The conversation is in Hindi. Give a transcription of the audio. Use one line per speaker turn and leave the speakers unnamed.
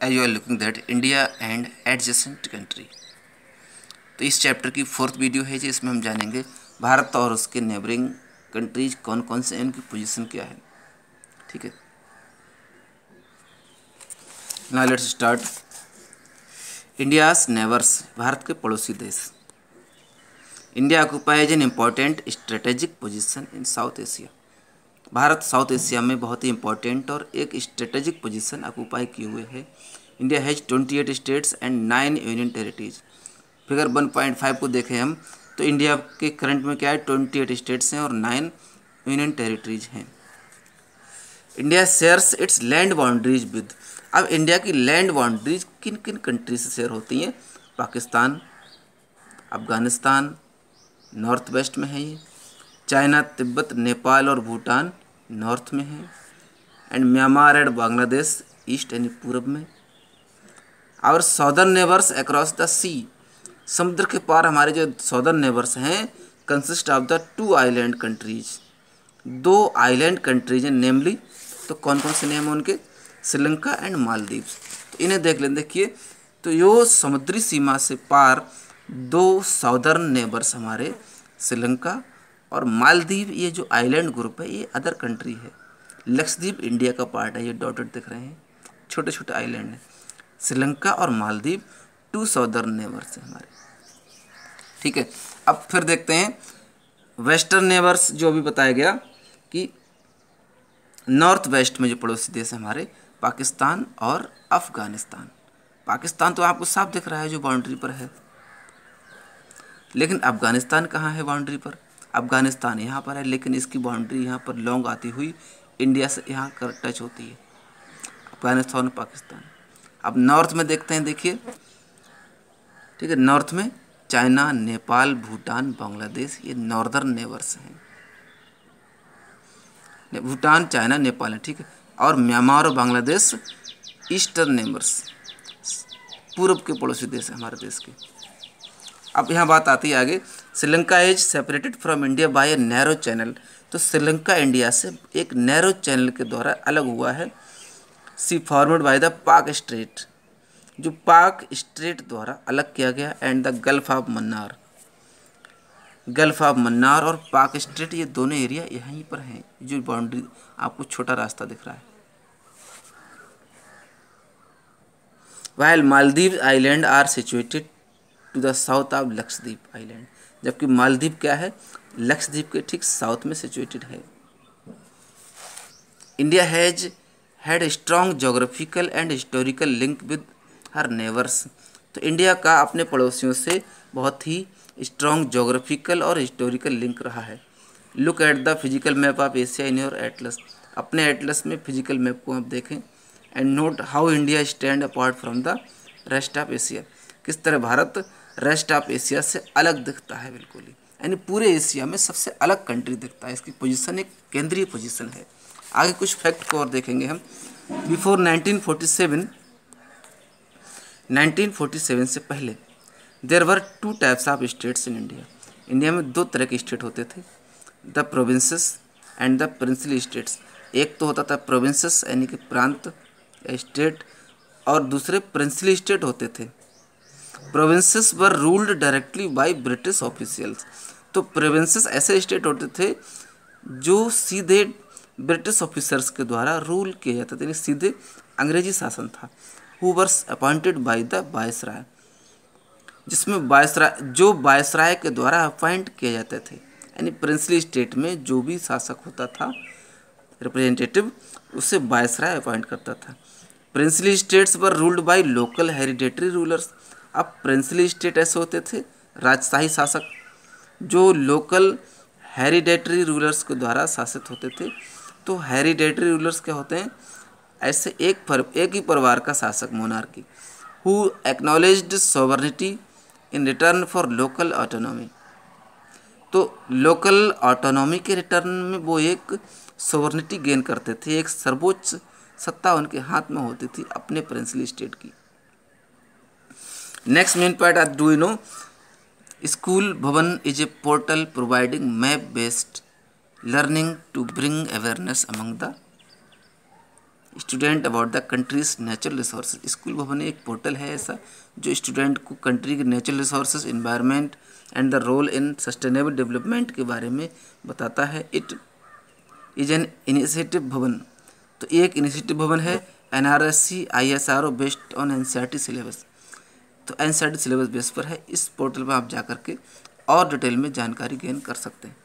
as you are looking that India and adjacent country। तो इस चैप्टर की 4th वीडियो है जी। इसमें हम जानेंगे भारत और उसके नेबरिंग कंट्रीज कौन कौन से, इनकी पोजीशन क्या है। ठीक है, now let's start. India's neighbours, Bharat के पड़ोसी देश। India occupies an important strategic position in south Asia. Bharat south Asia में बहुत ही इंपॉर्टेंट और एक स्ट्रेटेजिक पोजीशन ऑक्यूपाई किए हुए है। India has 28 states and 9 union territories. Figure 1.5 को देखें हम तो इंडिया के करंट में क्या है, 28 स्टेट्स हैं और 9 यूनियन टेरिटरीज हैं। India shares it's land boundaries with, अब इंडिया की लैंड बाउंड्रीज किन किन कंट्री से शेयर होती हैं? पाकिस्तान, अफगानिस्तान नॉर्थ वेस्ट में है ये, चाइना, तिब्बत, नेपाल और भूटान नॉर्थ में है, and Myanmar and Bangladesh east यानी पूरब में। और सॉदर्न नेबर्स अक्रॉस द सी, समुद्र के पार हमारे जो सॉदर्न नेबर्स हैं consist of the 2 island countries, 2 island countries हैं नेमली। तो कौन कौन से नेम हैं उनके? श्रीलंका एंड मालदीव्स। तो इन्हें देख लें। देखिए, तो यो समुद्री सीमा से पार 2 सॉदर्न नेबर्स हमारे श्रीलंका और मालदीव, ये जो आइलैंड ग्रुप है ये अदर कंट्री है। लक्षद्वीप इंडिया का पार्ट है, ये डॉटेड दिख रहे हैं, छोटे छोटे आइलैंड हैं। श्रीलंका और मालदीव 2 सॉदर्न नेबर्स हैं हमारे। ठीक है, अब फिर देखते हैं वेस्टर्न नेबर्स। जो अभी बताया गया कि नॉर्थ वेस्ट में जो पड़ोसी देश है हमारे, पाकिस्तान और अफगानिस्तान। पाकिस्तान तो आपको साफ दिख रहा है जो बाउंड्री पर है, लेकिन अफगानिस्तान कहाँ है बाउंड्री पर? अफगानिस्तान यहाँ पर है, लेकिन इसकी बाउंड्री यहाँ पर लॉन्ग आती हुई इंडिया से यहाँ कर टच होती है, अफगानिस्तान और पाकिस्तान। अब नॉर्थ में देखते हैं, देखिए, ठीक है, नॉर्थ में चाइना, नेपाल, भूटान, बांग्लादेश, ये नॉर्दर्न नेबर्स हैं। भूटान, चाइना, नेपाल है, ठीक है। और म्यांमार और बांग्लादेश ईस्टर्न नेबर्स, पूर्व के पड़ोसी देश है हमारे देश के। अब यहाँ बात आती है आगे, Sri Lanka is separated from India by a narrow channel. तो श्रीलंका इंडिया से एक नैरो चैनल के द्वारा अलग हुआ है। सी फॉर्मेड बाय द पाक स्ट्रेट, जो पाक स्ट्रेट द्वारा अलग किया गया, and the gulf of Mannar. Gulf of Mannar और पाक स्ट्रेट ये दोनों एरिया यहीं पर हैं। जो बाउंड्री आपको छोटा रास्ता दिख रहा है। While Maldives island are situated to the south of Lakshadweep island, जबकि मालदीव क्या है, लक्षद्वीप के ठीक साउथ में सिचुएटेड है। India has had a strong geographical and historical link with her neighbours. तो इंडिया का अपने पड़ोसियों से बहुत ही स्ट्रॉन्ग जोग्राफिकल और हिस्टोरिकल लिंक रहा है। Look at the physical map of Asia in your Atlas, अपने एटलस में फिजिकल मैप को आप देखें, and note how India stand apart from the rest of Asia. किस तरह भारत रेस्ट ऑफ एशिया से अलग दिखता है, बिल्कुल ही, यानी पूरे एशिया में सबसे अलग कंट्री दिखता है। इसकी पोजीशन एक केंद्रीय पोजीशन है। आगे कुछ फैक्ट को और देखेंगे हम। बिफोर 1947 से पहले there were 2 types of states in India. India में 2 तरह के स्टेट होते थे, the provinces and the princely states. एक तो होता था प्रोविंसेस यानी कि प्रांत स्टेट, और दूसरे प्रिंसली स्टेट होते थे। Provinces were ruled directly by British officials. तो प्रोविंसेस ऐसे स्टेट होते थे जो सीधे ब्रिटिश ऑफिसर्स के द्वारा रूल किए जाते थे, यानी सीधे अंग्रेजी शासन था। Who were appointed by the viceroy, जिसमें वायसराय के द्वारा अपॉइंट किए जाते थे। यानी प्रिंसली स्टेट में जो भी शासक होता था, रिप्रेजेंटेटिव, उसे वायसराय अपॉइंट करता था। Princely states were ruled by local hereditary rulers. अब प्रिंसली स्टेट ऐसे होते थे राजशाही शासक जो लोकल हेरिडेटरी रूलर्स के द्वारा शासित होते थे। तो हेरिडेटरी रूलर्स क्या होते हैं? ऐसे एक ही परिवार का शासक, monarchy, who acknowledged sovereignty in return for local autonomy. तो लोकल ऑटोनॉमी के रिटर्न में वो एक सोवर्निटी गेन करते थे, एक सर्वोच्च सत्ता उनके हाथ में होती थी अपने प्रिंसली स्टेट की। Next main point, do you know school Bhavan is a portal providing map based learning to bring awareness among the student about the country's natural resources. School Bhavan एक पोर्टल है ऐसा जो स्टूडेंट को कंट्री के natural resources, environment and the role in sustainable development के बारे में बताता है। इट इज एन इनिशिएटिव भवन, तो एक इनिशिएटिव भवन है NRSC ISRO based on NCERT syllabus, तो NCERT सिलेबस बेस पर है। इस पोर्टल पर आप जा कर के और डिटेल में जानकारी गेन कर सकते हैं।